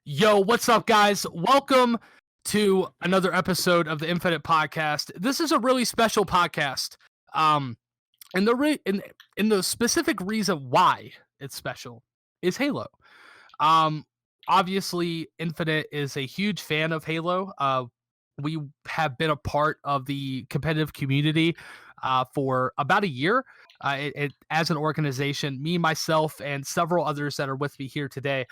Yo, what's up, guys? Welcome to another episode of the Nfinite Podcast. This is a really special podcast. And the specific reason why it's special is Halo. Obviously, Nfinite is a huge fan of Halo. We have been a part of the competitive community for about a year. As an organization, me, myself, and several others that are with me here today.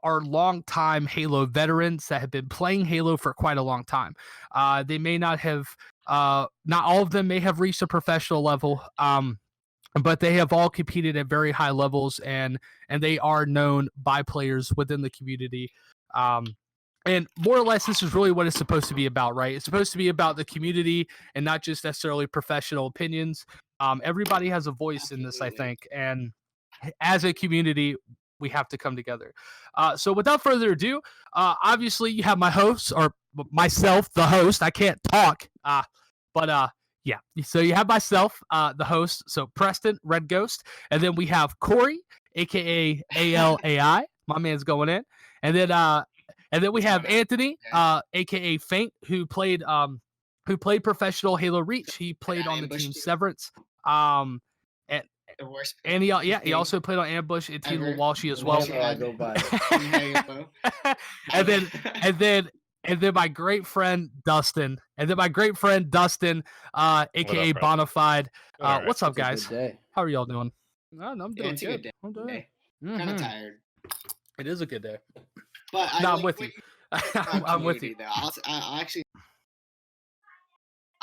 Are longtime Halo veterans that have been playing Halo for quite a long time. They may not have, not all of them may have reached a professional level, but they have all competed at very high levels, and they are known by players within the community. And more or less, this is really what it's supposed to be about, right? It's supposed to be about the community and not just necessarily professional opinions. Everybody has a voice in this, I think, and as a community, we have to come together. So without further ado, obviously you have my hosts, or myself, the host. I can't talk, but yeah. So you have myself, the host. So Preston, Red Ghost, and then we have Corey, aka ALAI. My man's going in, and then we have Anthony, aka Faint, who played professional Halo Reach. He played on the team Severance. The worst. And he also played on Ambush and Team Walshy as well. and then my great friend Dustin, aka Bonafide. What's up, guys? How are y'all doing? I'm doing good. Good I'm doing kind of tired. It is a good day. But I'm with you. I'm with you.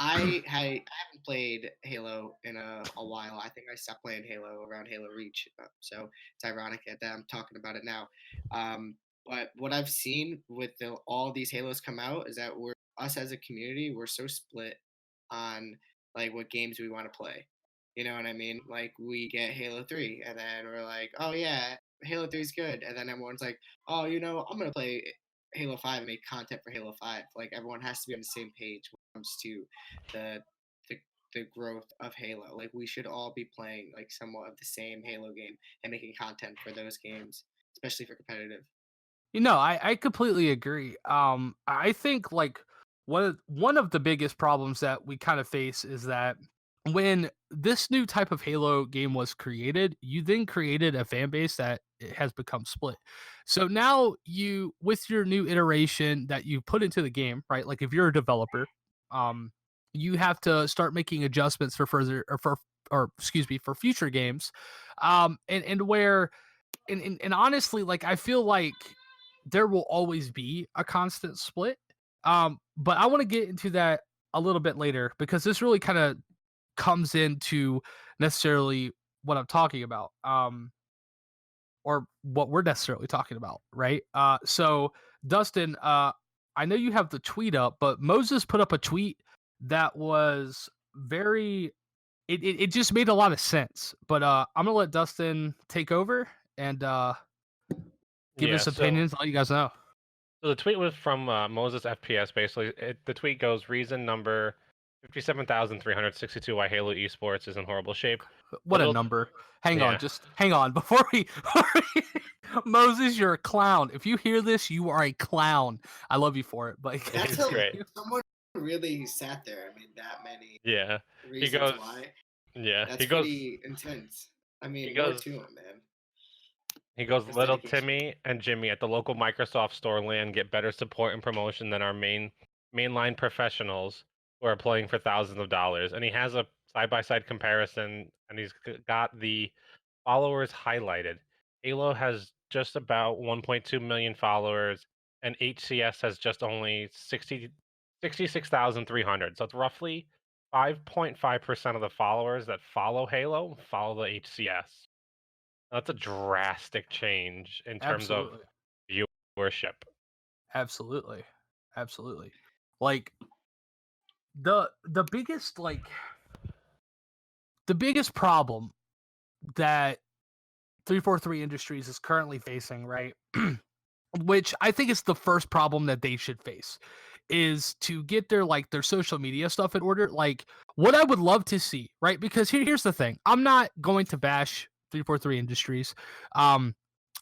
I haven't played Halo in a while. I think I stopped playing Halo around Halo Reach, so it's ironic that I'm talking about it now. But what I've seen with all these Halos come out is that us as a community, we're so split on like what games we want to play. You know what I mean? Like we get Halo 3, and then we're like, oh yeah, Halo 3 is good, and then everyone's like, oh, I'm gonna play Halo 5 and make content for Halo 5. Like everyone has to be on the same page when it comes to the growth of Halo. Like we should all be playing like somewhat of the same Halo game and making content for those games, especially for competitive. I completely agree. I think like one of the biggest problems that we kind of face is that when this new type of Halo game was created, you then created a fan base that has become split. So now with your new iteration that you put into the game, right? Like if you're a developer, you have to start making adjustments for future games. And honestly, like I feel like there will always be a constant split. But I want to get into that a little bit later because this really kind of comes into necessarily what I'm talking about, or what we're necessarily talking about, right? So Dustin, I know you have the tweet up, but Moses put up a tweet that was it just made a lot of sense. But I'm gonna let Dustin take over and give us opinions. I'll let you guys know. So the tweet was from Moses FPS. Basically, the tweet goes: reason number 57,362 why Halo Esports is in horrible shape. What a number! Hang on. Before we Moses, you're a clown. If you hear this, you are a clown. I love you for it, but that's great. Someone really sat there. I mean, that many. Yeah. Reasons why. Yeah. That's pretty intense. I mean, more to him, man. He goes, little Timmy and Jimmy at the local Microsoft store land get better support and promotion than our mainline professionals who are playing for thousands of dollars. And he has a side-by-side comparison, and he's got the followers highlighted. Halo has just about 1.2 million followers, and HCS has just only 66,300. So it's roughly 5.5% of the followers that follow Halo follow the HCS. That's a drastic change in terms of viewership. Absolutely. Like the biggest problem that 343 Industries is currently facing, right? Which I think is the first problem that they should face, is to get their social media stuff in order. Like what I would love to see, right? Because here's the thing. I'm not going to bash 343 Industries.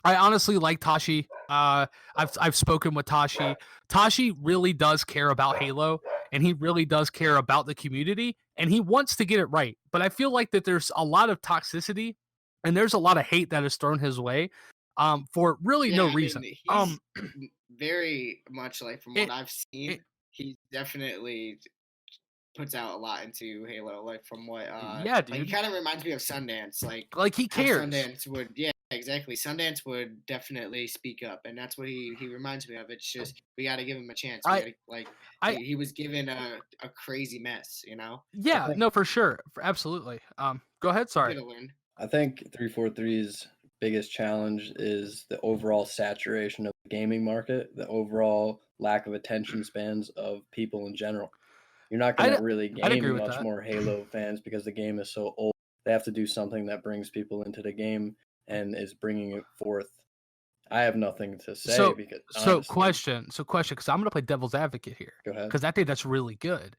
I honestly like Tashi. I've spoken with Tashi. Tashi really does care about Halo, and he really does care about the community, and he wants to get it right. But I feel like that there's a lot of toxicity, and there's a lot of hate that is thrown his way, for really no Yeah, I reason. mean, he's very much like from what it, I've seen, it he definitely puts out a lot into Halo. Like from what yeah, like he dude, kind of reminds me of Sundance. like he How cares. Sundance would, yeah, exactly. Sundance would definitely speak up, and that's what he reminds me of. It's just we got to give him a chance. We I gotta, like I he was given a crazy mess, you know. I yeah, think no, for sure, absolutely. Go ahead. He's Sorry. gonna learn. I think 343's biggest challenge is the overall saturation of the gaming market, the overall lack of attention spans of people in general. You're not going I'd to really I'd agree gain with much that. more Halo fans because the game is so old. They have to do something that brings people into the game and is bringing it forth. I have nothing to say So because so honestly, question, because I'm gonna play devil's advocate here, go ahead. because I think that's really good.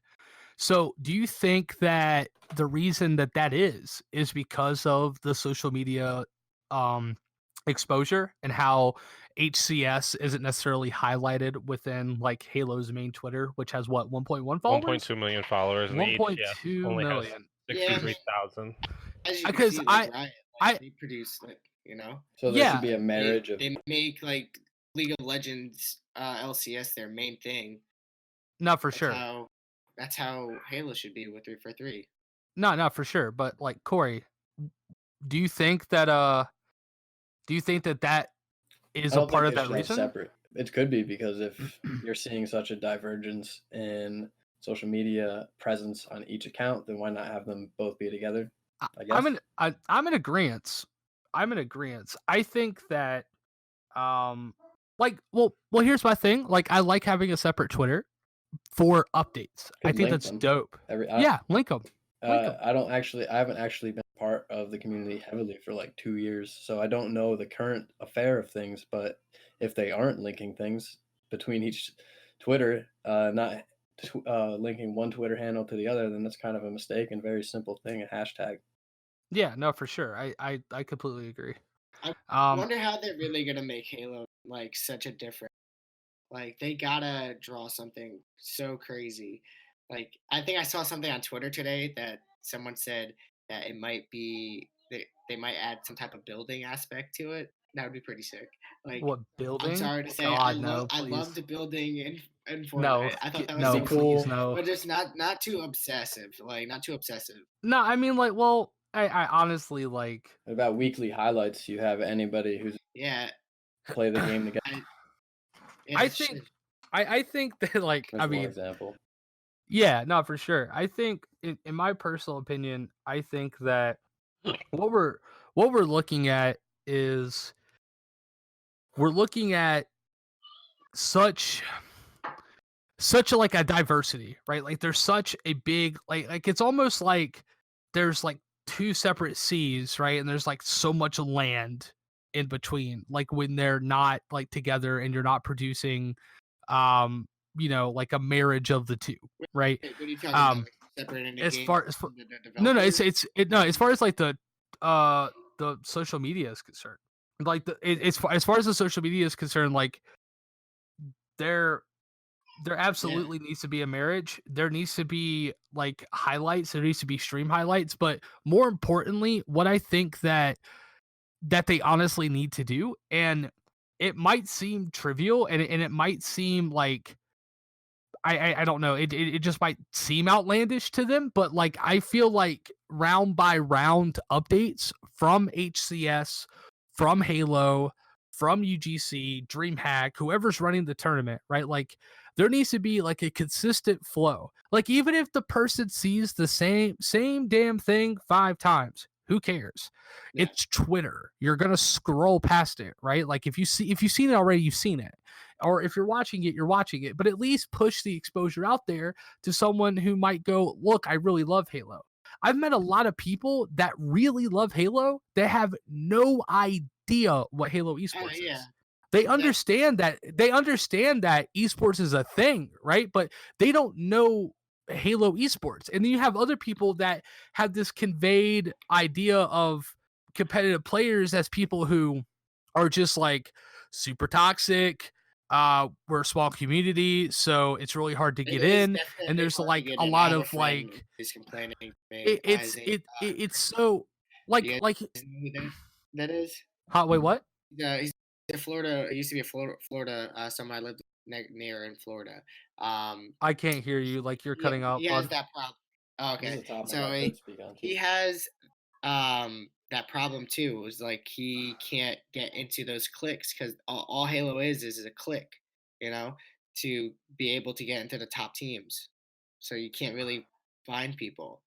So, do you think that the reason that that is because of the social media um, exposure and how HCS isn't necessarily highlighted within like Halo's main Twitter, which has what 1.1 followers, 1.2 million followers, and the HCS 1.2 only has million. Yeah, 63,000. as you can Because see, like Riot, like I they produce like So there yeah, should be a marriage of they make like League of Legends LCS their main thing. not for That's sure, that's how Halo should be with 343. not for sure. But like Corey, do you think that that is I a don't think part of they that should have reason? separate. It could be because if you're seeing such a divergence in social media presence on each account, then why not have them both be together? I guess. I'm in agreement. I'm in agreement. I think that like well here's my thing. Like I like having a separate Twitter for updates. I Could think link that's them. dope. Every Yeah, link them. I haven't actually been part of the community heavily for like 2 years, so I don't know the current affair of things. But if they aren't linking things between each Twitter, not linking one Twitter handle to the other, then that's kind of a mistake and very simple thing, a hashtag. Yeah, no, for sure. I completely agree. I wonder how they're really gonna make Halo like such a difference. Like they gotta draw something so crazy. Like I think I saw something on Twitter today that someone said that it might be they might add some type of building aspect to it. That would be pretty sick. Like What I'm building? sorry to say, God, no, I love please. the building in No, Fortnite. I thought that was no, so cool, please, no. but just not too obsessive. Like not too obsessive. No, I mean like, well, I honestly like What about weekly highlights? You have anybody who's Yeah, play the game together. yeah. I It's think just- I think that like That's I one mean example. yeah, no, for sure. I think in my personal opinion, I think that what we're looking at is we're looking at such like a diversity, right? Like there's such a big like it's almost like there's like two separate seas, right? And there's like so much land in between, like when they're not like together and you're not producing like a marriage of the two, right? What are you talking about? Um Like, separating the as game far from the no, developers? no, as far as like the social media is concerned, like as far as the social media is concerned, like there absolutely needs to be a marriage. There needs to be like highlights. There needs to be stream highlights. But more importantly, what I think that they honestly need to do, and it might seem trivial, and it might seem like I don't know. It just might seem outlandish to them, but like I feel like round by round updates from HCS, from Halo, from UGC, DreamHack, whoever's running the tournament, right? Like there needs to be like a consistent flow. Like even if the person sees the same damn thing 5 times, who cares? Yeah. It's Twitter. You're gonna scroll past it, right? Like if you've seen it already, you've seen it. Or if you're watching it, you're watching it. But at least push the exposure out there to someone who might go, look, I really love Halo. I've met a lot of people that really love Halo that have no idea what Halo esports yeah. is. They understand that esports is a thing, right? But they don't know Halo esports. And then you have other people that have this conveyed idea of competitive players as people who are just like super toxic. We're a small community, so it's really hard to It get is in, and definitely there's hard to like get a in. I lot have a of friend like who's complaining to me. it's it's so You like guys know who that is? wait, what? He's in Florida. He used to be a Florida. Someone I lived near in Florida. I can't hear you. Like you're cutting out, He has bud. that problem. Oh, This is okay, a topic so I could speak on he too. has that problem too. It was like he can't get into those clicks because all Halo is a click, you know, to be able to get into the top teams. So you can't really find people.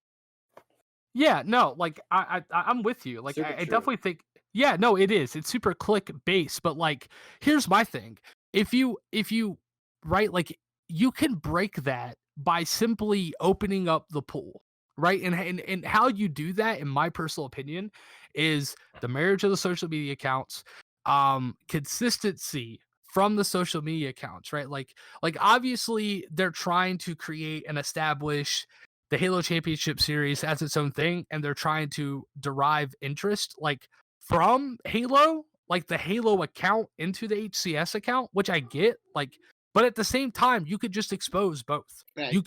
Yeah, no, like I'm with you. Like Super I true. definitely think yeah, no, it is. It's super click based, but like here's my thing. If you right, like you can break that by simply opening up the pool, right? And how you do that, in my personal opinion, is the marriage of the social media accounts, consistency from the social media accounts, right? Like obviously they're trying to create and establish the Halo Championship Series as its own thing, and they're trying to derive interest like from Halo, like the Halo account into the HCS account, which I get, like, but at the same time, you could just expose both. Right. You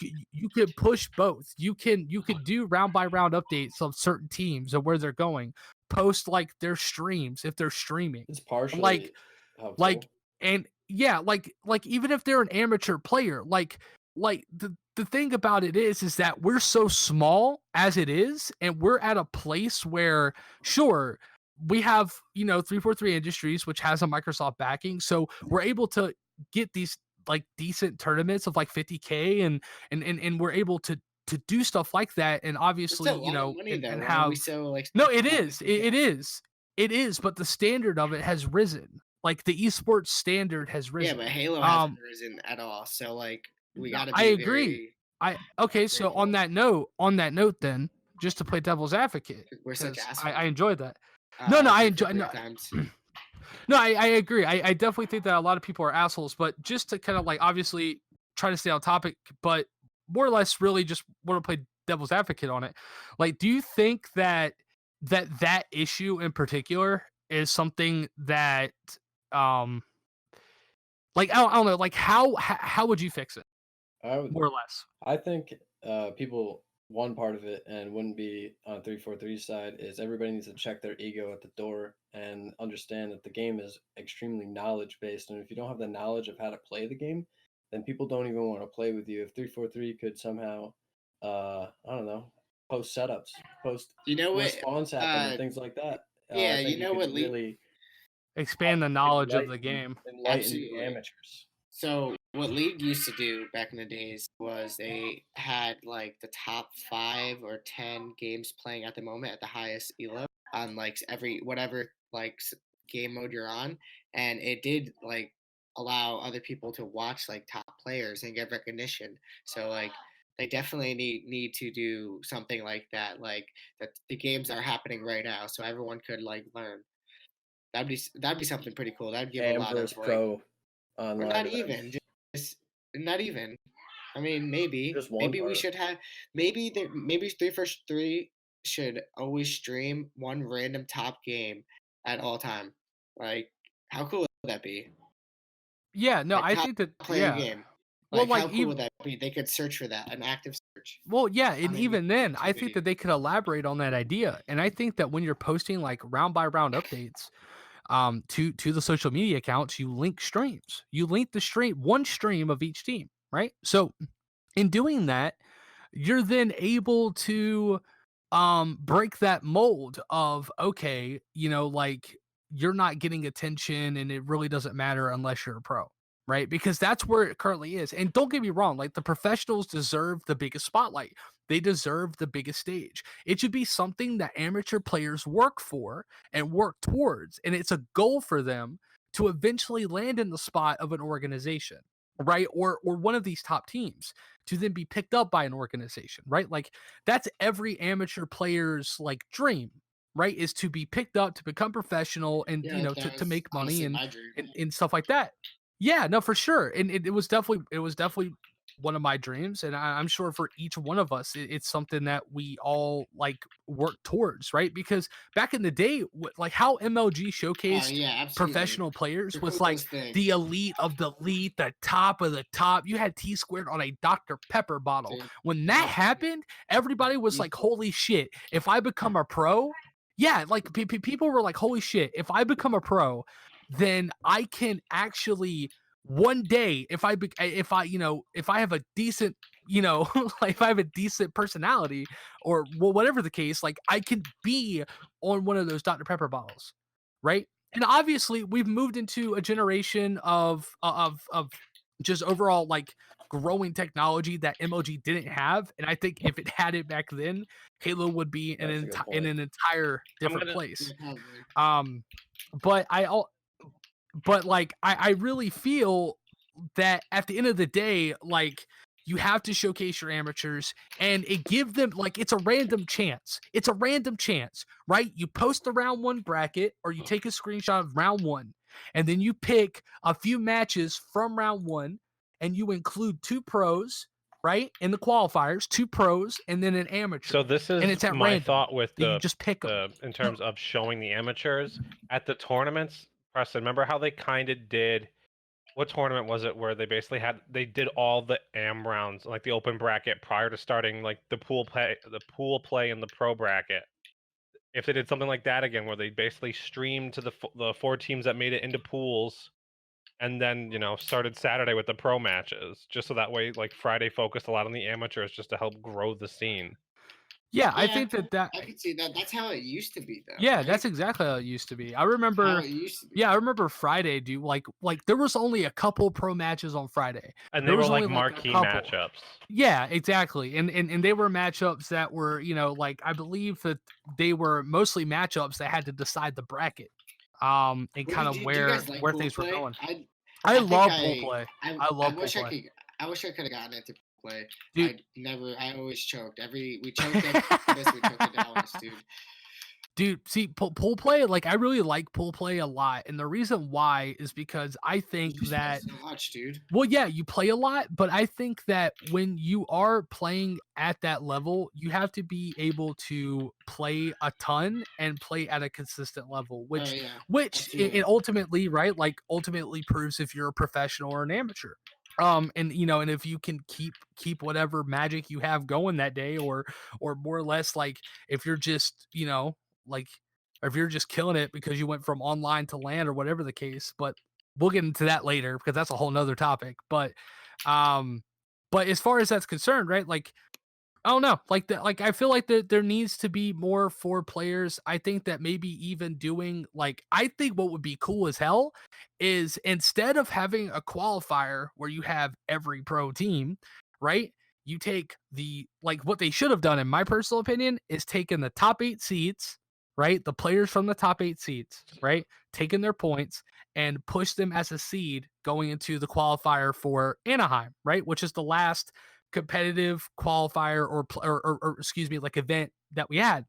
could push both. You could do round by round updates of certain teams and where they're going. Post like their streams if they're streaming. It's partially Like helpful. like and yeah, like even if they're an amateur player, like the thing about it is that we're so small as it is, and we're at a place where sure we have 343 Industries, which has a Microsoft backing, so we're able to get these like decent tournaments of like 50K, and we're able to do stuff like that, and It's obviously a lot of money though. and When have we sell like no, stuff it for is. 50K. It is, but the standard of it has risen. Like the esports standard has Yeah, risen. but Halo hasn't risen at all. So like we got to I be agree. Okay, so grateful. on that note, then just to play devil's advocate, We're such because assholes. I enjoyed that. No, I enjoy. No, times. no, I agree. I definitely think that a lot of people are assholes, but just to kind of like obviously try to stay on topic, but more or less really just want to play devil's advocate on it. Like, do you think that that issue in particular is something that um like I don't know, like how would you fix it? I would, More or less. I think people, one part of it, and wouldn't be on 343's side, is everybody needs to check their ego at the door and understand that the game is extremely knowledge based. And if you don't have the knowledge of how to play the game, then people don't even want to play with you. If 343 could somehow, I don't know, post setups, post You know when what? spawns happen and things like that, Yeah, I think you know could what? really Expand the knowledge of the enlighten, game. enlighten Absolutely. the amateurs. So what League used to do back in the days was they had like the top 5 or 10 games playing at the moment at the highest elo on like every whatever like game mode you're on, and it did like allow other people to watch like top players and get recognition. So like they definitely need to do something like that, like that the games are happening right now, so everyone could like learn. That'd be something pretty cool. That'd give a lot Ambrose of like, Pro or online not events. even, just not even. I mean, maybe Just one maybe we part. should have maybe 3 should always stream one random top game at all time. Like, how cool would that be? Yeah, no, Like I top think that player yeah. game. Well, Like, like how cool would that be? They could search for that, an active search. well, yeah, and On a even then, I YouTube think video. that they could elaborate on that idea. And I think that when you're posting like round by round updates, to the social media accounts, you link streams. You link the stream, one stream of each team, right? So in doing that, you're then able to break that mold of okay, like you're not getting attention and it really doesn't matter unless you're a pro, right? Because that's where it currently is. And don't get me wrong, like the professionals deserve the biggest spotlight. They deserve the biggest stage. It should be something that amateur players work for and work towards, and it's a goal for them to eventually land in the spot of an organization, right? Or one of these top teams to then be picked up by an organization, right? Like that's every amateur player's like dream, right? Is to be picked up, to become professional, and Yeah, that to was make money honestly and, my dream. and stuff like that. Yeah, no, for sure. And it was definitely one of my dreams, and I'm sure for each one of us it's something that we all like work towards, right? Because back in the day, like how MLG showcased Yeah, absolutely. professional players The was like coolest thing. the elite of the elite, the top of the top. You had T squared on a Dr. Pepper bottle. Dude, When that yeah. happened, everybody was like, holy shit, if I become a pro, yeah, like people were like, holy shit, if I become a pro, then I can actually one day, if I have a decent, like if I have a decent personality or whatever the case, like I can be on one of those Dr. Pepper bottles, right? And obviously, we've moved into a generation of just overall like growing technology that MLG didn't have, and I think if it had it back then, Halo would be in That's a good in point. an entire different gonna- place. Yeah, probably. But like I really feel that at the end of the day, like you have to showcase your amateurs and it give them like it's a random chance. It's a random chance, right? You post the round one bracket or you take a screenshot of round one and then you pick a few matches from round one and you include 2 pros, right? In the qualifiers, 2 pros and then an amateur. So this and is it's at my random. thought with You just pick them. in terms of showing the amateurs at the tournaments. Preston, remember how they kind of did? What tournament was it where they basically did all the AM rounds, like the open bracket, prior to starting like the pool play and the pro bracket? If they did something like that again, where they basically streamed to the 4 teams that made it into pools, and then started Saturday with the pro matches, just so that way like Friday focused a lot on the amateurs, just to help grow the scene. Yeah, I Yeah, think that I could see that. That's how it used to be, though. yeah, right? that's exactly how it used to be. I how remember it used to be. Yeah, I remember Friday, dude. Like there was only a couple pro matches on Friday. And There they were was like only, like, a marquee couple. matchups. Yeah, exactly. And they were matchups that were, like I believe that they were mostly matchups that had to decide the bracket. And What kind of do you where guys like where pool things were play? going. I I think love pool play. I love pool wish play. I wish I could have gotten into pool play. Dude. I always choked. We choked at this, we choked at Dallas, dude. Dude, see, pool play, like I really like pool play a lot, and the reason why is because I think You just that play so much, dude. well, yeah, you play a lot, but I think that when you are playing at that level, you have to be able to play a ton and play at a consistent level, which yeah, which absolutely. it ultimately, right, like ultimately proves if you're a professional or an amateur. And and if you can keep whatever magic you have going that day, or more or less, like if you're just, like, or if you're just killing it because you went from online to LAN or whatever the case, but we'll get into that later because that's a whole nother topic. But as far as that's concerned, right, like I don't know, like that, like I feel like there needs to be more for players. I think that maybe even doing, like, I think what would be cool as hell is instead of having a qualifier where you have every pro team, right, you take like what they should have done, in my personal opinion, is taken the top 8 seeds, right, the players from the top 8 seeds, right, taking their points and push them as a seed going into the qualifier for Anaheim, right, which is the last competitive qualifier or excuse me, like event that we had.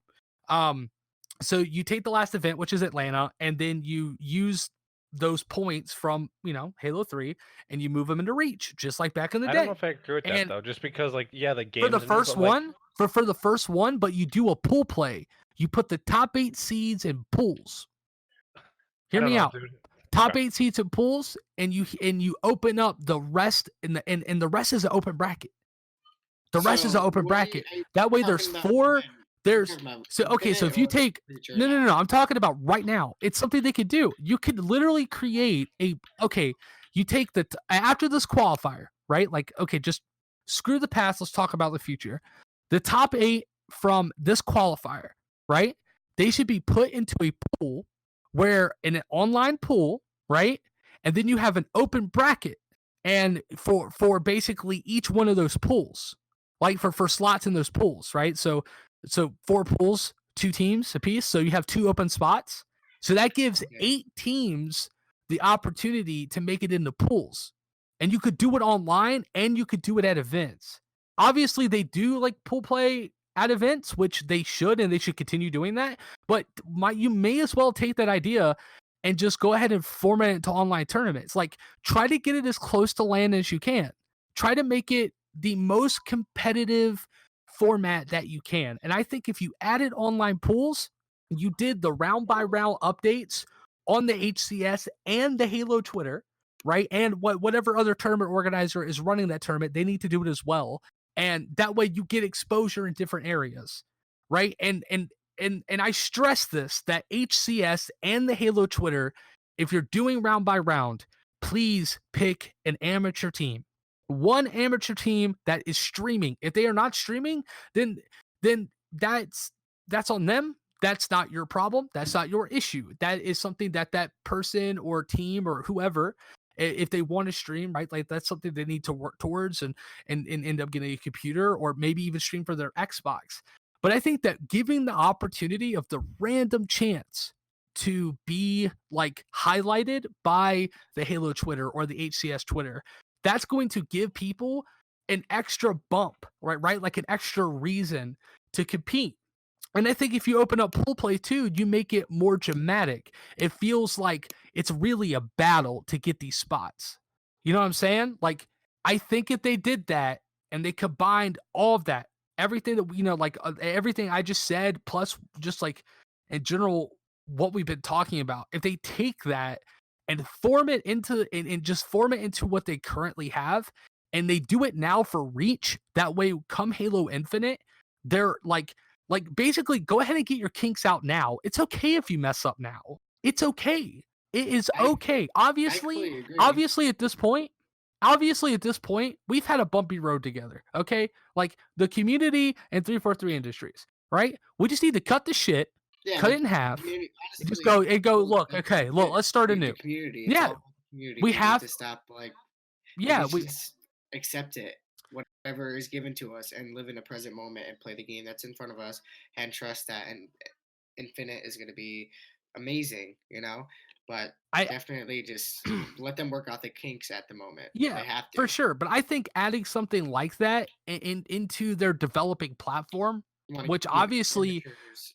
So you take the last event, which is Atlanta, and then you use those points from Halo 3 and you move them into Reach, just like back in the day. I don't know if I agree with that And though, just because like the game for the first one, for the first one, but you do a pool play. You put the top 8 seeds in pools. Hear me out. Dude. Top Okay. 8 seeds in pools, and you open up the rest, and the rest is an open bracket. The rest is an open bracket. That way there's 4. There's so okay. So if you take no, I'm talking about right now. It's something they could do. You could literally create you take after this qualifier, right? Like, okay, just screw the past. Let's talk about the future. The top 8 from this qualifier, right? They should be put into a pool where in an online pool, right? And then you have an open bracket, and for basically each one of those pools, like for slots in those pools, right? So 4 pools, 2 teams apiece. So you have 2 open spots. So that gives 8 teams the opportunity to make it into pools. And you could do it online and you could do it at events. Obviously, they do like pool play at events, which they should, and they should continue doing that. But you may as well take that idea and just go ahead and format it into online tournaments. Like, try to get it as close to LAN as you can. try to make it the most competitive format that you can. And I think if you added online pools, you did the round by round updates on the HCS and the Halo Twitter, right? And whatever other tournament organizer is running that tournament, they need to do it as well. And that way you get exposure in different areas, right? And I stress this, that HCS and the Halo Twitter, if you're doing round by round, please pick an amateur team. One amateur team that is streaming. If they are not streaming, then that's on them. That's not your problem. That's not your issue. That is something that person or team or whoever, if they want to stream, right? Like that's something they need to work towards and end up getting a computer or maybe even stream for their Xbox. But I think that giving the opportunity of the random chance to be like highlighted by the Halo Twitter or the HCS Twitter, that's going to give people an extra bump, right? Like an extra reason to compete. And I think if you open up pool play too, you make it more dramatic. It feels like it's really a battle to get these spots. You know what I'm saying? Like, I think if they did that and they combined all of that, everything that, like everything I just said, plus just like in general, what we've been talking about, if they take that and form it into, and just form it into what they currently have, and they do it now for Reach, that way come Halo Infinite, they're like basically go ahead and get your kinks out now. It's okay if you mess up now. It's okay. It is okay. Obviously at this point, we've had a bumpy road together. Okay. Like the community and 343 Industries, right? We just need to cut the shit, cut it in half, honestly, just go, look, okay, look, let's start anew. Community. Yeah. We have to stop we just accept it. Whatever is given to us and live in the present moment and play the game that's in front of us and trust that and Infinite is going to be amazing, but I definitely just let them work out the kinks at the moment. Yeah, they have to. For sure. But I think adding something like that into their developing platform, which obviously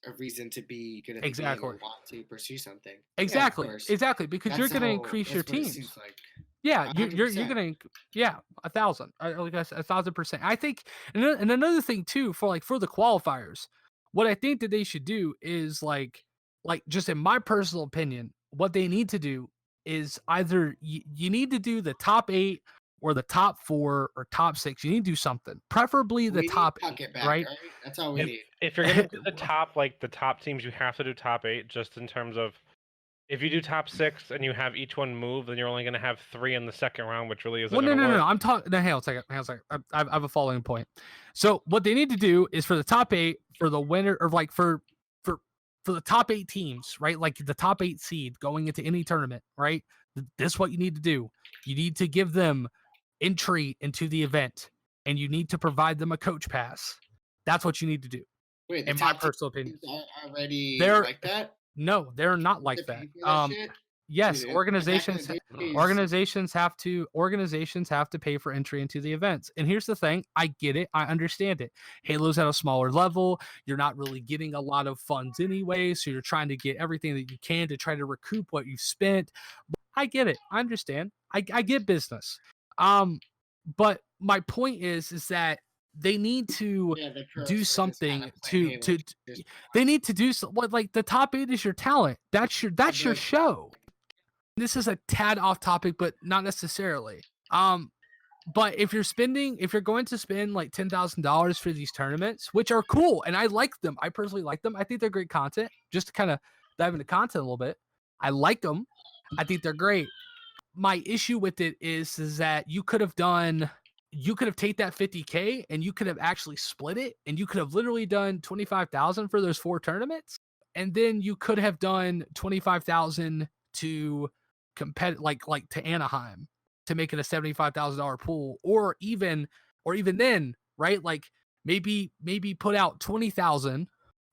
a reason to be good at the game and want to pursue something. Exactly, because you're going to increase your teams. Yeah, you're gonna 1,000. Like 1,000%. I think, and another thing too for the qualifiers, what I think that they should do is like just in my personal opinion, what they need to do is either you need to do the top 8 or the top 4 or top 6. You need to do something, preferably the top 8, right? That's all we need. If you're gonna do the top teams, you have to do top 8, just in terms of. If you do top 6 and you have each one move, then you're only going to have 3 in the second round, which really isn't. No. I'm talking. No, hang on a second. I have a following point. So what they need to do is for the top 8, for the winner, or for the top 8 teams, right? Like the top 8 seed going into any tournament, right? This is what you need to do. You need to give them entry into the event, and you need to provide them a coach pass. That's what you need to do. Wait, in my personal opinion, they're like that. No, they're not like that. Yes, dude, organizations have to pay for entry into the events. And here's the thing, I get it, I understand it. Halo's at a smaller level. You're not really getting a lot of funds anyway, so you're trying to get everything that you can to try to recoup what you've spent. But I get it. I understand. I get business. But my point is that they need to do something they need to do what, like the top 8 is your talent. That's your show. This is a tad off topic, but not necessarily. But if you're going to spend like $10,000 for these tournaments, which are cool, and I like them, I personally like them. I think they're great content. Just to kind of dive into content a little bit, I like them. I think they're great. My issue with it is that you could have taken that $50K and you could have actually split it, and you could have literally done $25,000 for those 4 tournaments, and then you could have done $25,000 to compete, like to Anaheim, to make it a $75,000 pool, or even then, right? Like maybe put out $20,000,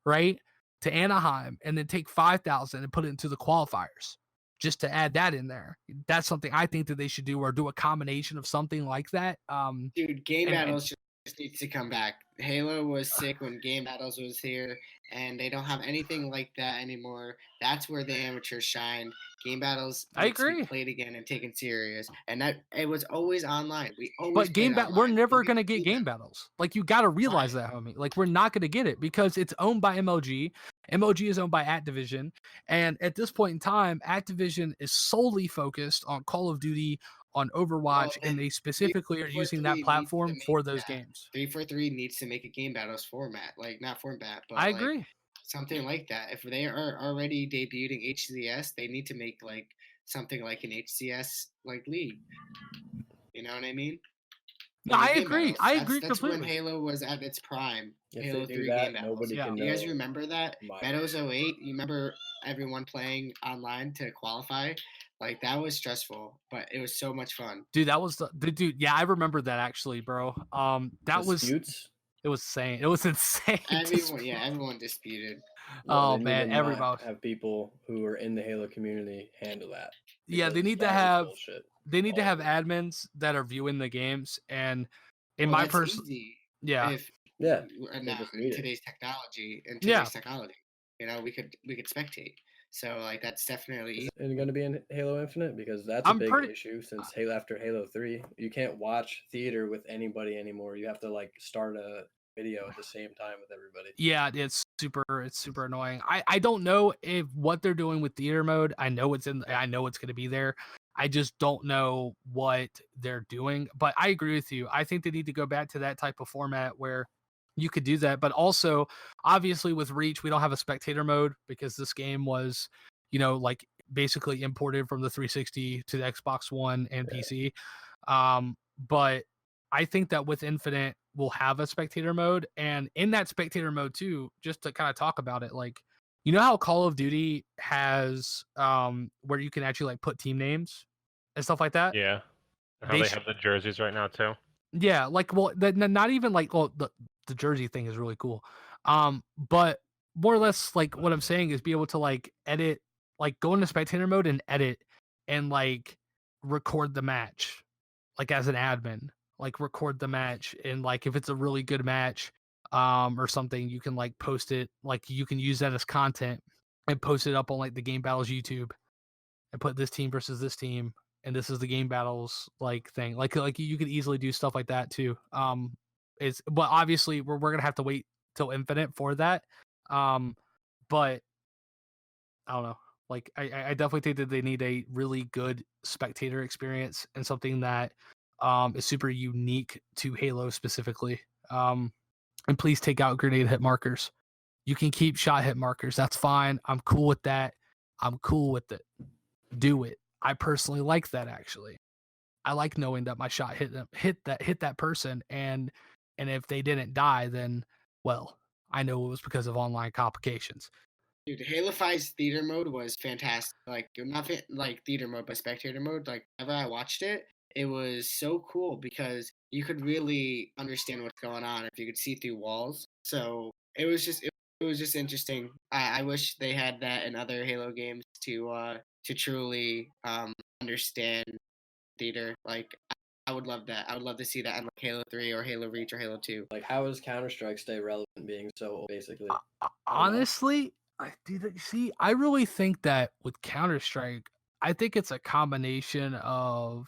right, to Anaheim, and then take $5,000 and put it into the qualifiers, just to add that in there. That's something I think that they should do, or do a combination of something like that. Dude, game battles just just needs to come back. Halo was sick when Game Battles was here, and they don't have anything like that anymore. That's where the amateurs shine. Game Battles I needs to be agree. played again and taken serious, and that it was always online. We always But played online. we're never Look at gonna get game battles. Like you got to realize that, homie. Like we're not gonna get it because it's owned by MLG. MLG is owned by Activision, and at this point in time, Activision is solely focused on Call of Duty, on Overwatch, Well, and then they specifically are using 343 that needs to platform make for those that. games. 343 needs to make a Game Battles format, like not format, but I like agree. something like that. If they are already debuting HCS, they need to make like something like an HCS like league. You know what I mean? No, Like I a Game agree. Battles. I That's agree that's when completely. Halo was at its prime. If Halo they do 3 that, Game Battles. nobody Yeah. can You guys know remember that? my Meadows 08, you remember everyone playing online to qualify? Like that was stressful, but it was so much fun. Dude, that was the dude. Yeah, I remember that actually, bro. That was disputes. it was insane. It was insane. Everyone disputed. No, Oh they need man, to not everybody. have people who are in the Halo community handle that. Yeah, they because need to that is have bullshit. they need to All have of it. admins that are viewing the games, and in Well, my that's person, easy yeah, if Yeah, now just in need it. today's technology, Yeah. you know, we could spectate. So like that's definitely easy. Is it going to be in Halo Infinite? Because that's I'm a big pretty- issue since after Halo 3, you can't watch theater with anybody anymore. You have to like start a video at the same time with everybody. yeah, it's super annoying. I don't know if what they're doing with theater mode. I know it's going to be there. I just don't know what they're doing. But I agree with you. I think they need to go back to that type of format where you could do that. But also, obviously, with Reach, we don't have a spectator mode because this game was, like basically imported from the 360 to the Xbox One and PC. But I think that with Infinite, we'll have a spectator mode. And in that spectator mode, too, just to kind of talk about it, like, you know how Call of Duty has where you can actually like put team names and stuff like that? Yeah. How They they sh- have the jerseys right now too. Yeah, like, well, not even like, well, the jersey thing is really cool. But more or less, like, what I'm saying is be able to like edit, like go into spectator mode and edit and like record the match, like as an admin, like record the match, and like if it's a really good match, or something, you can like post it, like you can use that as content and post it up on like the Game Battles YouTube and put this team versus this team, and this is the Game Battles like thing. Like you could easily do stuff like that too. But obviously we're gonna have to wait till Infinite for that. But I don't know. Like I definitely think that they need a really good spectator experience and something that is super unique to Halo specifically. And please take out grenade hit markers. You can keep shot hit markers. That's fine. I'm cool with that. I'm cool with it. Do it. I personally like that actually. I like knowing that my shot hit that person, and if they didn't die, then well, I know it was because of online complications. Dude, Halo 5's theater mode was fantastic. Like not like theater mode, but spectator mode. Like whenever I watched it, it was so cool because you could really understand what's going on if you could see through walls. So it was just interesting. I wish they had that in other Halo games to truly understand theater. Like I would love that. I would love to see that in like Halo 3 or Halo Reach or Halo 2. Like, how does Counter-Strike stay relevant being so old, basically? Honestly, I really think that with Counter-Strike, I think it's a combination of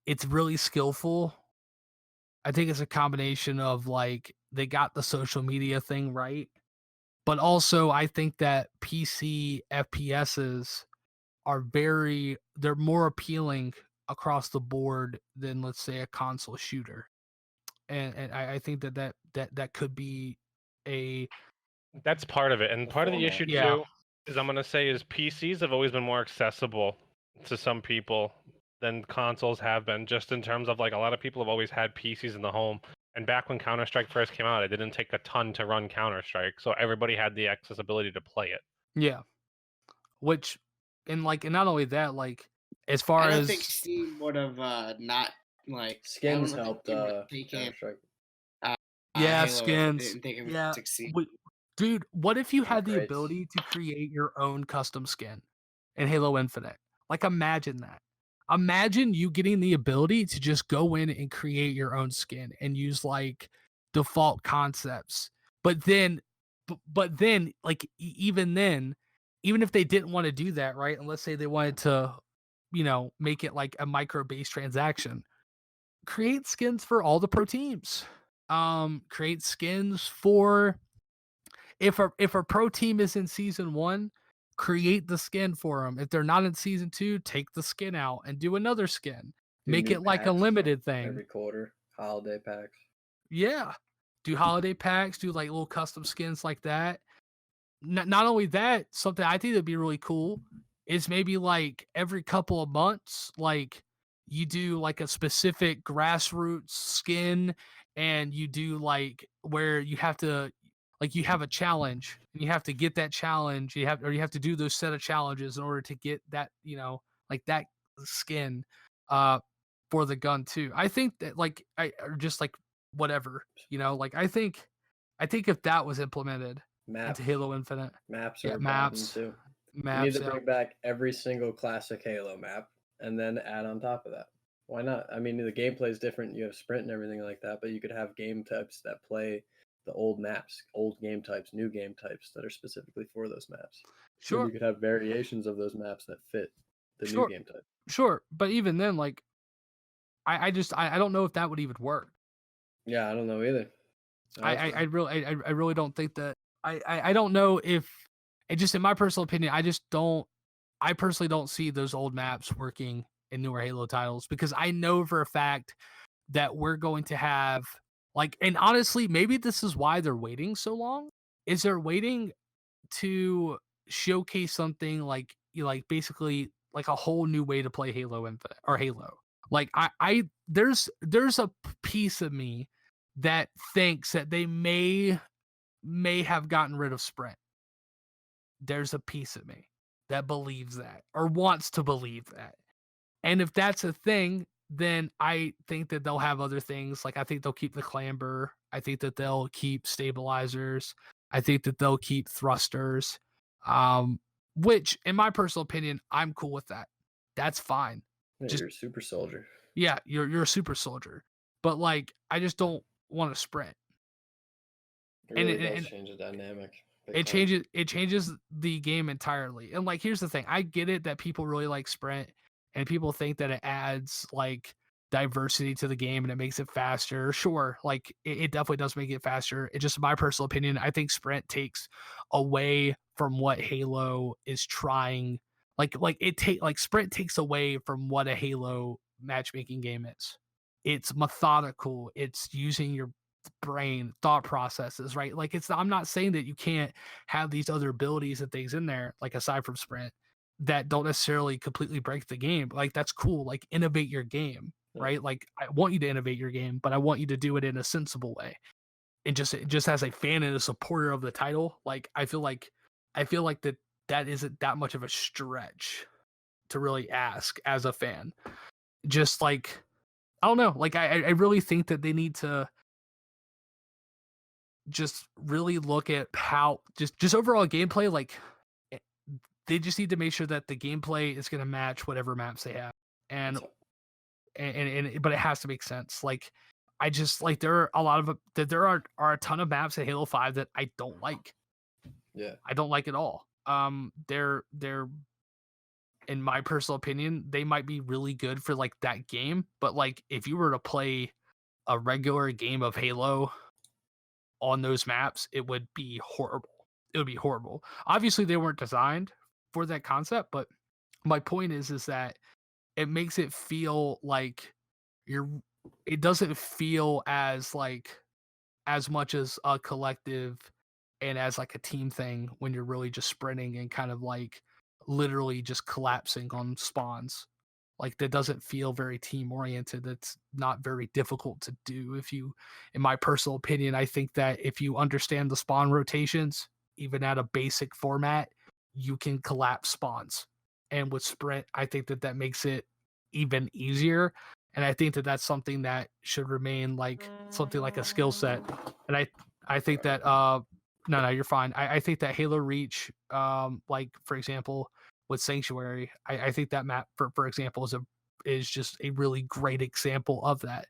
it's really skillful. I think it's a combination of like they got the social media thing right, but also I think that PC FPSs they're more appealing across the board than, let's say, a console shooter. And I think that could be a That's part of it, and The part of the format. issue Yeah. too is I'm gonna say is PCs have always been more accessible to some people than consoles have been. Just in terms of like a lot of people have always had PCs in the home, and back when Counter Strike first came out, it didn't take a ton to run Counter Strike, so everybody had the accessibility to play it. Yeah. Which, and not only that, like as far I don't as think Steam would have not like Skins I don't helped think Steam would have taken Counter-Strike. yeah, Halo if it skins. didn't think it would Yeah, succeed. dude, what if you had the Upgrades. ability to create your own custom skin in Halo Infinite? Like imagine that. imagine you getting the ability to just go in and create your own skin and use like default concepts. But then, like even then, even if they didn't want to do that, right? And let's say they wanted to, make it like a micro-based transaction, create skins for all the pro teams. Create skins for if a pro team is in season 1, create the skin for them. If they're not in season 2, take the skin out and do another skin. Do Make new it like a packs limited thing. every quarter, holiday packs. Yeah. Do holiday packs, do like little custom skins like that. Not only that, something I think that'd be really cool is maybe like every couple of months, like you do like a specific grassroots skin, and you do like where you have to, like, you have a challenge and you have to get that challenge. You have to do those set of challenges in order to get that, like that skin for the gun too. I think that or just like whatever, like I think if that was implemented Maps. into Halo Infinite. Maps Yeah, are maps. too. Maps. You need to bring back every single classic Halo map and then add on top of that. Why not? I mean, the gameplay is different. You have sprint and everything like that, but you could have game types that play the old maps, old game types, new game types that are specifically for those maps. Sure. And you could have variations of those maps that fit the new game type. Sure, but even then, like, I don't know if that would even work. Yeah, I don't know either. I really don't think that. I don't know if, and just in my personal opinion, I personally don't see those old maps working in newer Halo titles, because I know for a fact that we're going to have, like, and honestly, maybe this is why they're waiting so long. Is they're waiting to showcase something like, basically like a whole new way to play Halo Infinite or Halo. Like there's a piece of me that thinks that they may have gotten rid of sprint. There's a piece of me that believes that, or wants to believe that. And if that's a thing, then I think that they'll have other things. Like, I think they'll keep the clamber. I think that they'll keep stabilizers. I think that they'll keep thrusters. Which, in my personal opinion, I'm cool with that. That's fine. Yeah, you're a super soldier. Yeah, you're a super soldier. But, like, I just don't want to sprint. It really does change the dynamic. It changes the game entirely. And, like, here's the thing. I get it that people really like sprint, and people think that it adds, like, diversity to the game and it makes it faster. Sure, like, it definitely does make it faster. It's just my personal opinion. I think sprint takes away from what Halo is trying. Like sprint takes away from what a Halo matchmaking game is. It's methodical. It's using your brain, thought processes, right? Like, I'm not saying that you can't have these other abilities and things in there, like, aside from sprint, that don't necessarily completely break the game. Like, that's cool. Like, innovate your game, right? Like, I want you to innovate your game, but I want you to do it in a sensible way. And just as a fan and a supporter of the title, like, I feel like that isn't that much of a stretch to really ask as a fan. Just like, I don't know. Like, I really think that they need to just really look at how just overall gameplay. Like, they just need to make sure that the gameplay is going to match whatever maps they have, and but it has to make sense. Like, I just, like, there are a lot of there are a ton of maps in Halo 5 that I don't like. Yeah, I don't like at all. They're in my personal opinion, they might be really good for, like, that game, but, like, if you were to play a regular game of Halo on those maps, it would be horrible. It would be horrible. Obviously, they weren't designed for that concept, but my point is that it makes it feel like it doesn't feel as, like, as much as a collective and as, like, a team thing when you're really just sprinting and kind of, like, literally just collapsing on spawns. Like, that doesn't feel very team oriented. That's not very difficult to do. In my personal opinion, I think that if you understand the spawn rotations, even at a basic format, you can collapse spawns. And with sprint, I think that makes it even easier. And I think that that's something that should remain, like, something like a skill set. And I think that no, you're fine. I think that Halo Reach, like, for example, with Sanctuary, I think that map, for example, is a is just a really great example of that,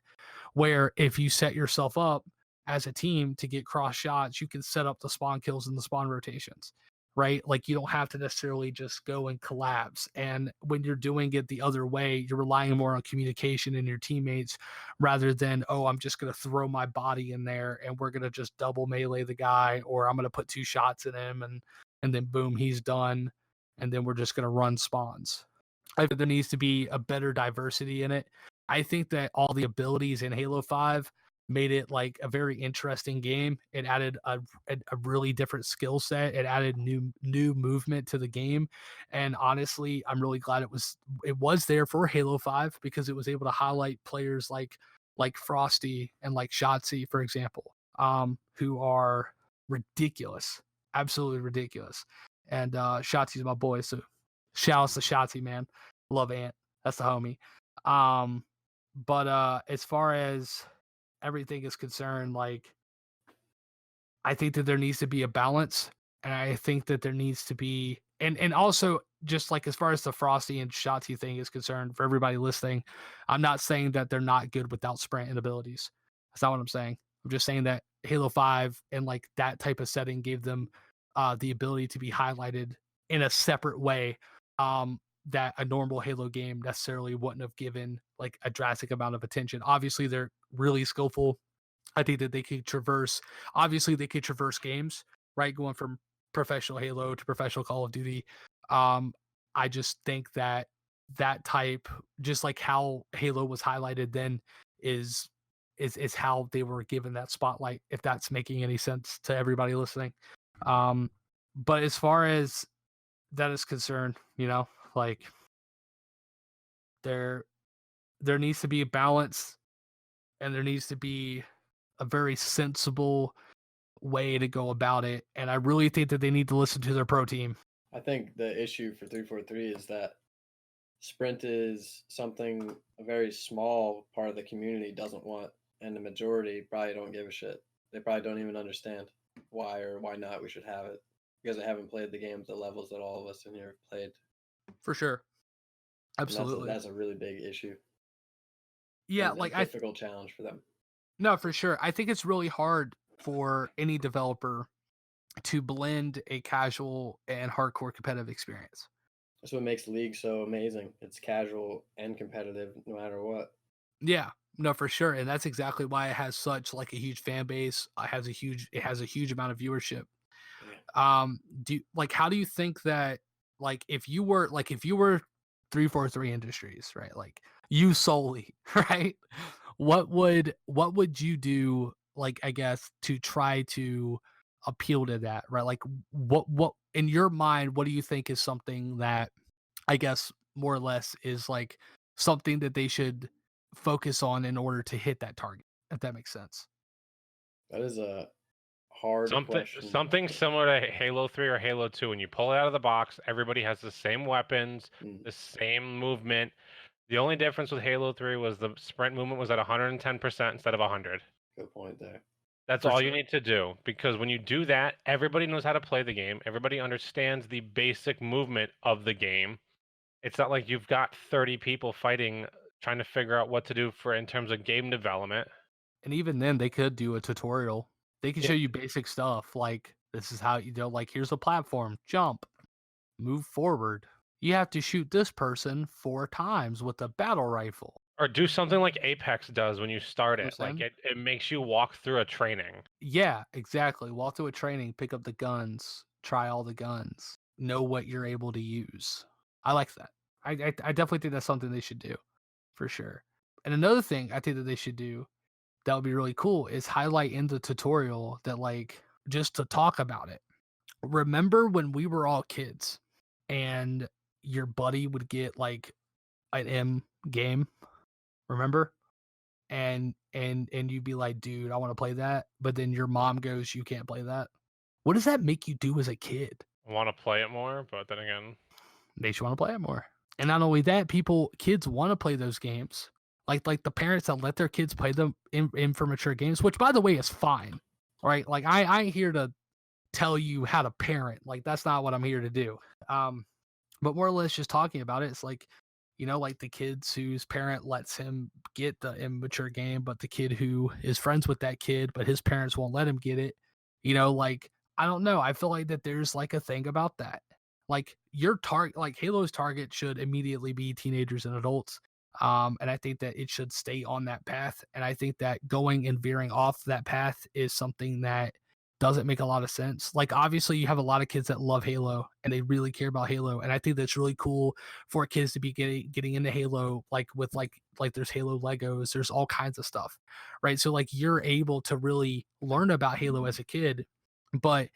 where if you set yourself up as a team to get cross shots, you can set up the spawn kills and the spawn rotations, right? Like you don't have to necessarily just go and collapse. And when you're doing it the other way, you're relying more on communication and your teammates rather than, oh, I'm just going to throw my body in there and we're going to just double melee the guy, or I'm going to put 2 shots in him and then boom, he's done. And then we're just going to run spawns. I think there needs to be a better diversity in it. I think that all the abilities in Halo 5 made it like a very interesting game. It added a really different skill set. It added new movement to the game. And honestly, I'm really glad it was there for Halo 5 because it was able to highlight players like Frosty and like Shotzi, for example, who are ridiculous, absolutely ridiculous. And Shotzi's my boy, so shout out to Shotzi, man. Love Ant. That's the homie. But as far as everything is concerned, like I think that there needs to be a balance, and I think that there needs to be and also just like as far as the Frosty and Shotzi thing is concerned, for everybody listening, I'm not saying that they're not good without sprint and abilities. That's not what I'm saying. I'm just saying that Halo 5 and like that type of setting gave them the ability to be highlighted in a separate way that a normal Halo game necessarily wouldn't have given like a drastic amount of attention. Obviously, they're really skillful. I think that they could traverse games, right? Going from professional Halo to professional Call of Duty. I just think that type, just like how Halo was highlighted then, is how they were given that spotlight, if that's making any sense to everybody listening. But as far as that is concerned, like there needs to be a balance, and there needs to be a very sensible way to go about it. And I really think that they need to listen to their pro team. I think the issue for 343 is that sprint is something a very small part of the community doesn't want, and the majority probably don't give a shit. They probably don't even understand why or why not we should have it, because they haven't played the game at the levels that all of us in here have played. For sure. Absolutely. That's a really big issue. Yeah, it's like a difficult challenge for them. No, for sure. I think it's really hard for any developer to blend a casual and hardcore competitive experience. That's what makes League so amazing. It's casual and competitive no matter what. Yeah, no, for sure. And that's exactly why it has such like a huge fan base. It has a huge amount of viewership. Yeah. How do you think that, like, if you were 343 Industries, right? Like you solely, right? What would you do, like, I guess, to try to appeal to that, right? Like what in your mind, what do you think is something that, I guess, more or less is like something that they should focus on in order to hit that target, if that makes sense? That is a hard question. Something similar to Halo 3 or Halo 2. When you pull it out of the box, everybody has the same weapons, the same movement. The only difference with Halo 3 was the sprint movement was at 110% instead of 100. Good point there. That's all you need to do, because when you do that, everybody knows how to play the game. Everybody understands the basic movement of the game. It's not like you've got 30 people fighting, trying to figure out what to do in terms of game development. And even then, they could do a tutorial. They can show you basic stuff, like this is how like here's a platform, jump, move forward. You have to shoot this person 4 times with a battle rifle. Or do something like Apex does when you start it. Like it makes you walk through a training. Yeah, exactly. Walk through a training, pick up the guns, try all the guns, know what you're able to use. I like that. I definitely think that's something they should do, for sure. And another thing I think that they should do that would be really cool is highlight in the tutorial that, like, just to talk about it. Remember when we were all kids and your buddy would get like an M game? Remember? And you'd be like, dude, I want to play that. But then your mom goes, you can't play that. What does that make you do as a kid? I want to play it more, but then again, makes you want to play it more. And not only that, kids want to play those games. Like the parents that let their kids play them in for mature games, which, by the way, is fine. Right? Like I ain't here to tell you how to parent. Like that's not what I'm here to do. But more or less just talking about it, it's like, like the kids whose parent lets him get the immature game, but the kid who is friends with that kid, but his parents won't let him get it. Like, I don't know. I feel like that there's like a thing about that. Like your target, like Halo's target should immediately be teenagers and adults. And I think that it should stay on that path. And I think that going and veering off that path is something that doesn't make a lot of sense. Like, obviously, you have a lot of kids that love Halo and they really care about Halo, and I think that's really cool for kids to be getting into Halo, like with like there's Halo Legos, there's all kinds of stuff, right? So like you're able to really learn about Halo as a kid, but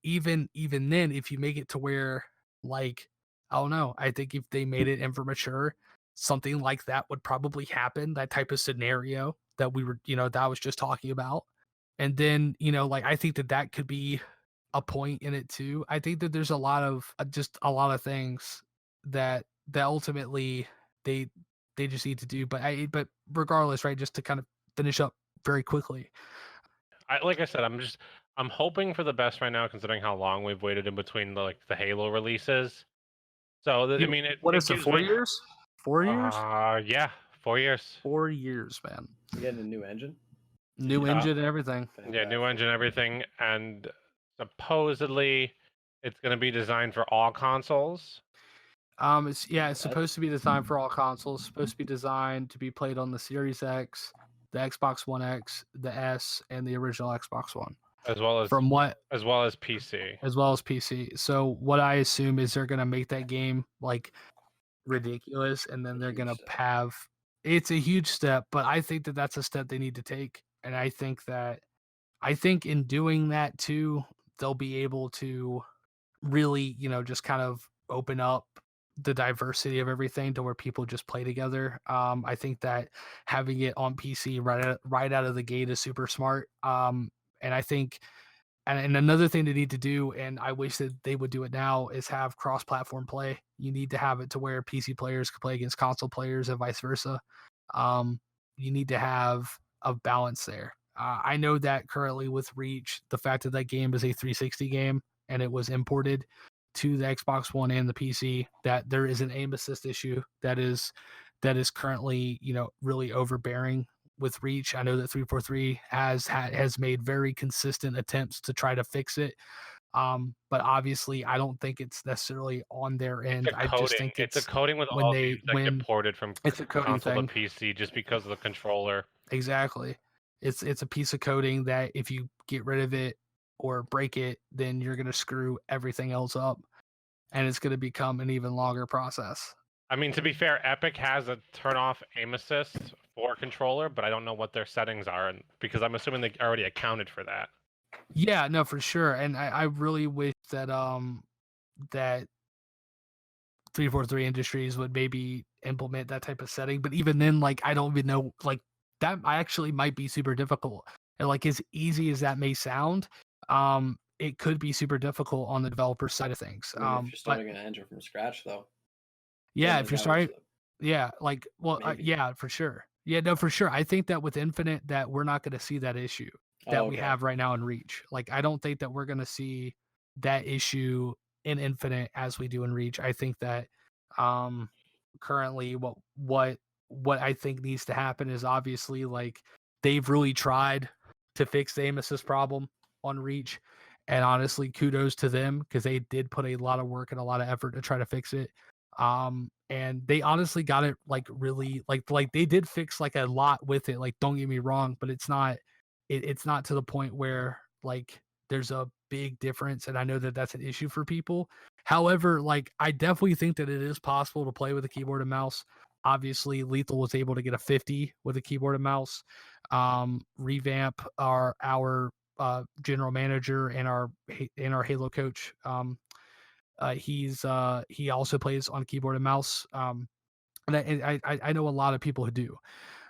even then, if you make it to where, like, I don't know, I think if they made it immature, something like that would probably happen. That type of scenario that we were, that I was just talking about. And then, like, I think that that could be a point in it too. I think that there's a lot of just a lot of things that ultimately they just need to do. But regardless, right? Just to kind of finish up very quickly. Like I said, I'm hoping for the best right now, considering how long we've waited in between the Halo releases. So I mean, what it is it? 4 years? 4 years? Yeah, 4 years. 4 years, man. You getting a new engine? New engine and everything. Fantastic. Yeah, new engine, everything, and supposedly it's going to be designed for all consoles. It's supposed to be designed for all consoles. It's supposed to be designed to be played on the Series X, the Xbox One X, the S, and the original Xbox One. As well as PC. As well as PC. So what I assume is they're gonna make that game like ridiculous, and then they're gonna have. It's a huge step, but I think that that's a step they need to take, and I think in doing that too, they'll be able to really, just kind of open up the diversity of everything to where people just play together. I think that having it on PC right out of the gate is super smart. And I think, and another thing they need to do, and I wish that they would do it now, is have cross-platform play. You need to have it to where PC players can play against console players and vice versa. You need to have a balance there. I know that currently with Reach, the fact that game is a 360 game and it was imported to the Xbox One and the PC, that there is an aim assist issue that is currently, really overbearing with Reach. I know that 343 has made very consistent attempts to try to fix it. But obviously I don't think it's necessarily on their end. I just think it's a coding with all games that get ported from console to PC just because of the controller. Exactly. It's a piece of coding that if you get rid of it or break it, then you're going to screw everything else up, and it's going to become an even longer process. I mean, to be fair, Epic has a turn off aim assist for controller, but I don't know what their settings are, because I'm assuming they already accounted for that. Yeah, no, for sure. And I really wish that that 343 Industries would maybe implement that type of setting. But even then, like, I don't even know, like, that actually might be super difficult. And like, as easy as that may sound, it could be super difficult on the developer side of things. I mean, if you're starting an engine from scratch, though. Yeah, if you're starting, yeah, like, well, yeah, for sure. Yeah, no, for sure. I think that with Infinite, that we're not going to see that issue that we have right now in Reach. Like, I don't think that we're going to see that issue in Infinite as we do in Reach. I think that currently what I think needs to happen is, obviously, like, they've really tried to fix the aim assist problem on Reach, and honestly, kudos to them, because they did put a lot of work and a lot of effort to try to fix it. And they honestly got it, like, really, like they did fix like a lot with it. Like, don't get me wrong, but it's not to the point where, like, there's a big difference, and I know that that's an issue for people. However, like, I definitely think that it is possible to play with a keyboard and mouse. Obviously, Lethal was able to get a 50 with a keyboard and mouse. Revamp, our general manager and our Halo coach, he also plays on keyboard and mouse. And I know a lot of people who do.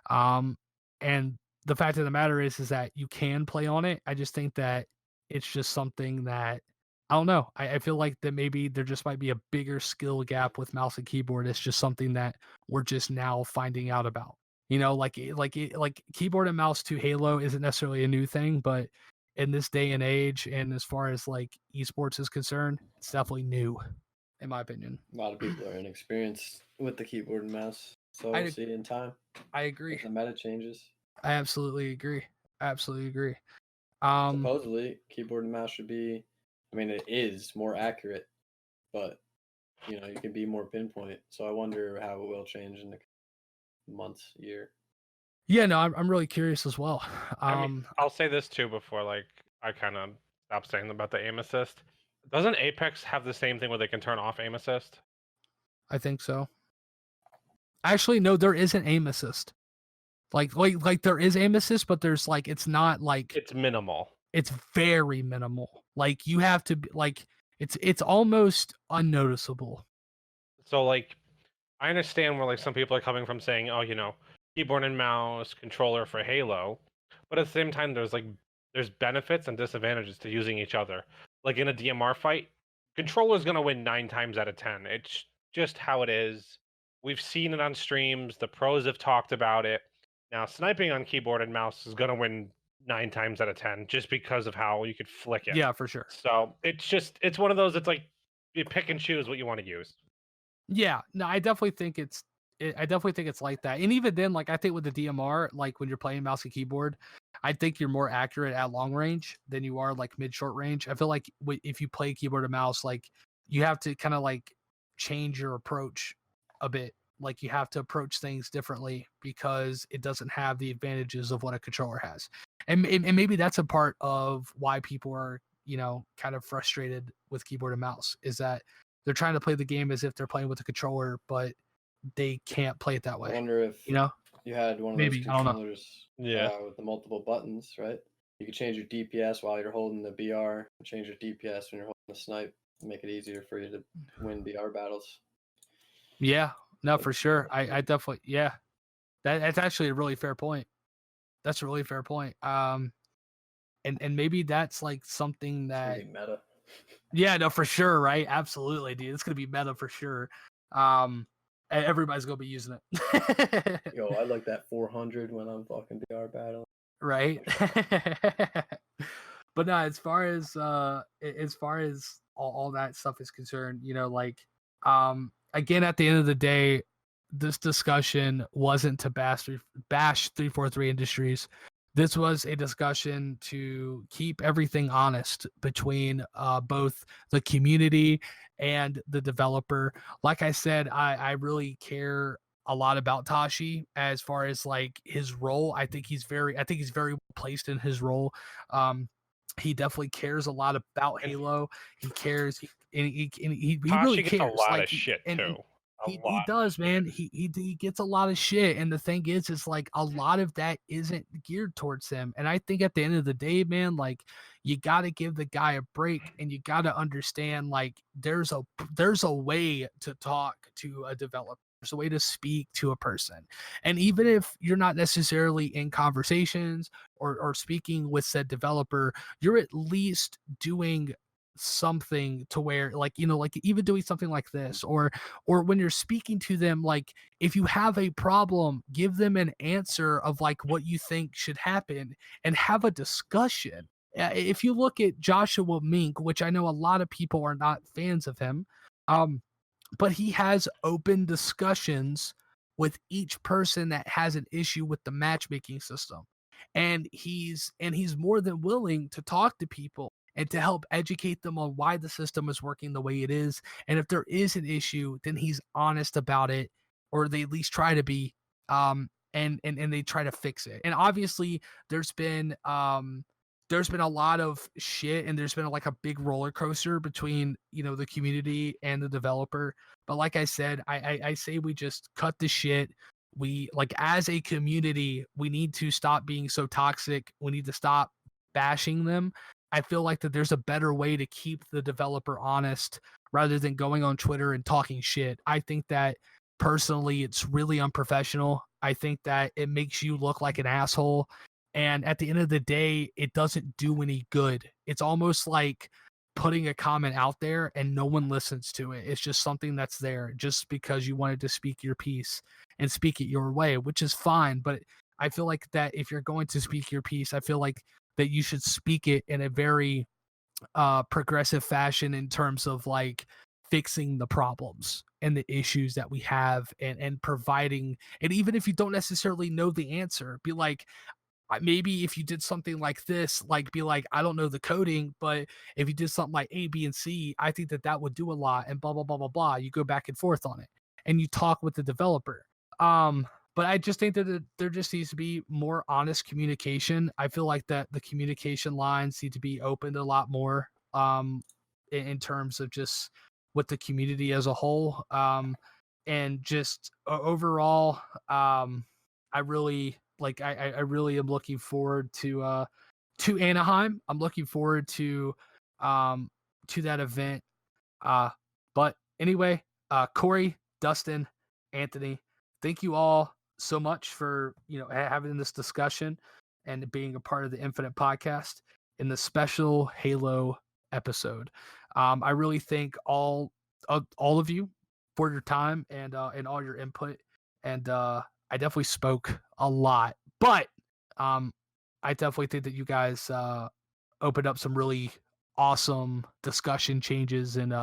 And the fact of the matter is that you can play on it. I just think that it's just something that, I don't know. I feel like that maybe there just might be a bigger skill gap with mouse and keyboard. It's just something that we're just now finding out about. Like keyboard and mouse to Halo isn't necessarily a new thing, but in this day and age, and as far as like esports is concerned, it's definitely new. in my opinion. A lot of people are inexperienced with the keyboard and mouse, so I- we'll see in time I agree. if the meta changes. I absolutely agree. Supposedly, keyboard and mouse should be, I mean, it is more accurate, but you can be more pinpoint. So I wonder how it will change in the months, year. Yeah, no, I'm really curious as well. I mean, I'll say this too before like I kind of stop saying about the aim assist. Doesn't Apex have the same thing where they can turn off aim assist? I think so. Actually, no, there is an aim assist. Like there is aim assist, but there's like it's not like It's minimal. It's very minimal. Like you have to like it's almost unnoticeable. So like I understand where like some people are coming from saying, oh, keyboard and mouse controller for Halo, but at the same time there's benefits and disadvantages to using each other. Like in a DMR fight, controller's gonna win 9 times out of 10. It's just how it is. We've seen it on streams. The pros have talked about it. Now sniping on keyboard and mouse is gonna win 9 times out of 10 just because of how you could flick it. Yeah, for sure. So it's one of those. It's like you pick and choose what you want to use. Yeah, no, I definitely think it's like that. And even then, like I think with the DMR, like when you're playing mouse and keyboard, I think you're more accurate at long range than you are like mid short range. I feel like if you play keyboard and mouse, like you have to kind of like change your approach a bit. Like you have to approach things differently because it doesn't have the advantages of what a controller has. And maybe that's a part of why people are, kind of frustrated with keyboard and mouse is that they're trying to play the game as if they're playing with a controller, but they can't play it that way. I wonder if you had one of Maybe, those I don't know. controllers with the multiple buttons, right? You could change your DPS while you're holding the BR, and change your DPS when you're holding the snipe, make it easier for you to win BR battles. Yeah, no, for sure. I definitely, yeah. That's actually a really fair point. That's a really fair point. And maybe that's like something that It's meta. Yeah, no, for sure, right? Absolutely, dude. It's gonna be meta for sure. Everybody's gonna be using it. Yo, I like that 400 when I'm fucking BR battle. Right. But no, as far as all that stuff is concerned, again, at the end of the day, this discussion wasn't to bash 343 Industries. This was a discussion to keep everything honest between both the community and the developer. Like I said, I really care a lot about Tashi as far as like his role. I think he's very well placed in his role. He definitely cares a lot about Halo. He cares. He really gets cares. a lot of shit too. He does, man. He gets a lot of shit, and the thing is like a lot of that isn't geared towards him. And I think at the end of the day, man, like you got to give the guy a break, and you got to understand like there's a way to talk to a developer. There's a way to speak to a person, and even if you're not necessarily in conversations or speaking with said developer, you're at least doing something to where like even doing something like this or when you're speaking to them, like if you have a problem, give them an answer of like what you think should happen and have a discussion. If you look at Joshua Mink, which I know a lot of people are not fans of him, but he has open discussions with each person that has an issue with the matchmaking system, and he's more than willing to talk to people and to help educate them on why the system is working the way it is. And if there is an issue, then he's honest about it, or they at least try to be, and they try to fix it. And obviously there's been a lot of shit, and there's been like a big roller coaster between, the community and the developer. But like I said, I say we just cut the shit. We like as a community, we need to stop being so toxic. We need to stop bashing them. I feel like that there's a better way to keep the developer honest rather than going on Twitter and talking shit. I think that personally, it's really unprofessional. I think that it makes you look like an asshole. And at the end of the day, it doesn't do any good. It's almost like putting a comment out there and no one listens to it. It's just something that's there just because you wanted to speak your piece and speak it your way, which is fine. But I feel like that if you're going to speak your piece, I feel like that you should speak it in a very progressive fashion in terms of like fixing the problems and the issues that we have, and providing, and even if you don't necessarily know the answer, be like, maybe if you did something like this, like be like, I don't know the coding, but if you did something like A, B, and C, I think that would do a lot, and blah, blah, blah, blah, blah. You go back and forth on it and you talk with the developer. But I just think that there just needs to be more honest communication. I feel like that the communication lines need to be opened a lot more, in terms of just with the community as a whole. And just overall, I really I really am looking forward to Anaheim. I'm looking forward to that event. But anyway, Corey, Dustin, Anthony, thank you all so much for having this discussion and being a part of the Nfinite Podcast in the special Halo episode. I really thank all of you for your time and all your input. And I definitely spoke a lot, but I definitely think that you guys opened up some really awesome discussion changes, and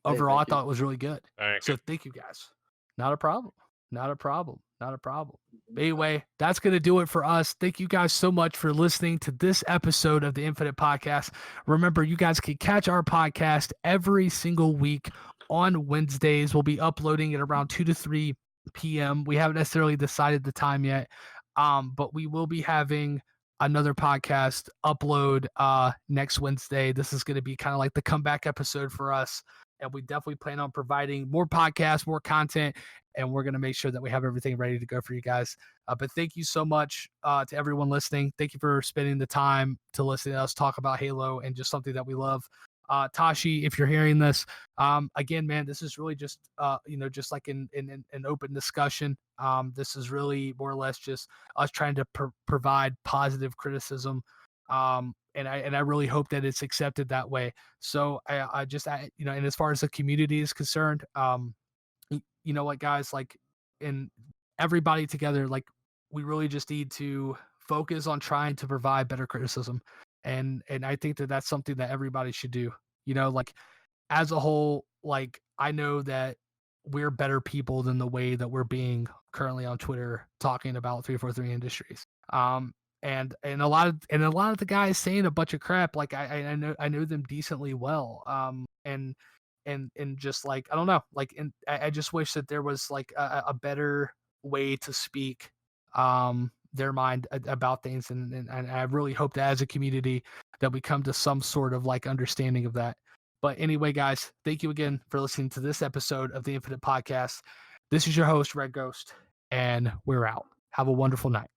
overall, I thought it was really good. So thank you guys. Not a problem. Not a problem. Not a problem. But anyway, that's going to do it for us. Thank you guys so much for listening to this episode of the Nfinite Podcast. Remember, you guys can catch our podcast every single week on Wednesdays. We'll be uploading at around 2 to 3 p.m. We haven't necessarily decided the time yet, but we will be having another podcast upload next Wednesday. This is going to be kind of like the comeback episode for us, and we definitely plan on providing more podcasts, more content, and we're going to make sure that we have everything ready to go for you guys. But thank you so much to everyone listening. Thank you for spending the time to listen to us talk about Halo and just something that we love. Tashi, if you're hearing this, again, man, this is really just just like an open discussion. This is really more or less just us trying to provide positive criticism, and I really hope that it's accepted that way. So I and as far as the community is concerned, you know what, guys, like, in everybody together, like, we really just need to focus on trying to provide better criticism, and I think that that's something that everybody should do. Like, as a whole, like, I know that we're better people than the way that we're being currently on Twitter talking about 343 Industries. And a lot of the guys saying a bunch of crap, like, I know them decently well. And just, like, I don't know, like, and I just wish that there was like a better way to speak their mind about things, and I really hope that as a community that we come to some sort of like understanding of that. But anyway, guys, thank you again for listening to this episode of the Nfinite Podcast. This is your host, Red Ghost, and we're out. Have a wonderful night.